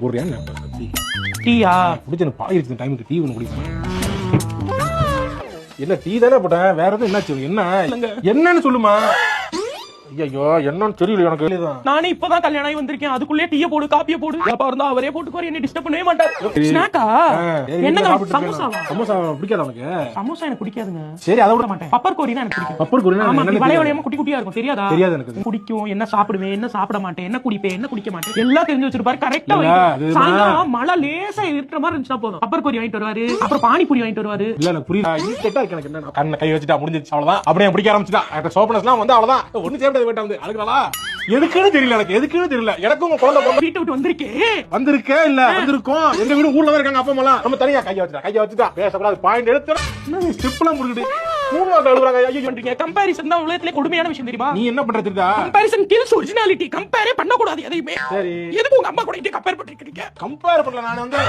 போடுறியா டீயா குடிச்சு பாயிருச்சு டைமுக்கு டீ ஒன்று குடிப்பேன். இல்ல டீ தானே போட்டேன், வேற எதுவும் என்னாச்சு? என்ன என்னன்னு சொல்லுமா? ஐயோ என்னன்னு தெரியல எனக்கு. நானே இப்பதான் கல்யாணம் ஆகி வந்திருக்கேன், அதுக்குள்ளே டீய போடு காப்பிய போடு அப்பா இருந்தா அவரே போட்டுக்குவாரு, என்ன டிஸ்டர்ப் பண்ணவே மாட்டாரு. ஸ்நாக்கா என்னங்க? சமோசாவா? சமோசா பிடிக்காது உனக்கு? சமோசா எனக்கு பிடிக்காதுங்க. சரி அதை விட மாட்டேன். பப்பர் கோரினா எனக்கு பிடிக்கும். பப்பர் கோரினா வளைய வளையமா குட்டி குட்டியா இருக்கும், தெரியாதா? தெரியாது எனக்கு. குடிக்கும், என்ன சாப்பிடுவேன், என்ன சாப்பிட மாட்டேன், என்ன குடிப்பேன், என்ன குடிக்க மாட்டேன், எல்லாம் தெரிஞ்சு வச்சிருப்பாரு. கரெக்டா சாயங்காலம் மழை லேசா இருக்கிற மாதிரி இருந்துச்சா போதும் பப்பர் கோரி வாங்கிட்டு வருவாரு, அப்புறம் பானிபூரி வாங்கிட்டு வருவாரு. இல்ல எனக்கு புரியல. எனக்கு என்ன கண்ணை கை வச்சுட்டா முடிஞ்சிச்சு, அவ்வளவுதான். அப்படியே பிடிக்க ஆரம்பிச்சுட்டா சோப்பனஸ் எல்லாம் வந்து அவ்வளவுதான். ஒண்ணு சேர்ந்து போயிட்டா வந்து அதுக்குறா எதுக்குன்னு தெரியல எனக்கு, எதுக்குன்னு தெரியல. எனக்கும் உங்க குழந்தை வீட்டை விட்டு வந்திருக்கே இல்ல வந்திருக்கோம். எங்க வீடு ஊர்ல தான் இருக்காங்க அப்பா அம்மா எல்லாம். நம்ம தனியா கைய வச்சுட்டா பேசக்கூடாது. பாயிண்ட் எடுத்து ஸ்டெப் எல்லாம் முடிக்கிட்டு மூணு வாரம் அழுகுறாங்க. ஐயோ பண்றீங்க. கம்பேரிசன் தான் உலகத்திலே கொடுமையான விஷயம் தெரியுமா? நீ என்ன பண்ற தெரியுதா? Comparison kills originality. கம்பேரே பண்ண கூடாது எதையுமே. சரி எதுக்கு உங்க அம்மா கூட கம்பேர் பண்ணிருக்கீங்க? கம்பேர் பண்ணல. நான் வந்து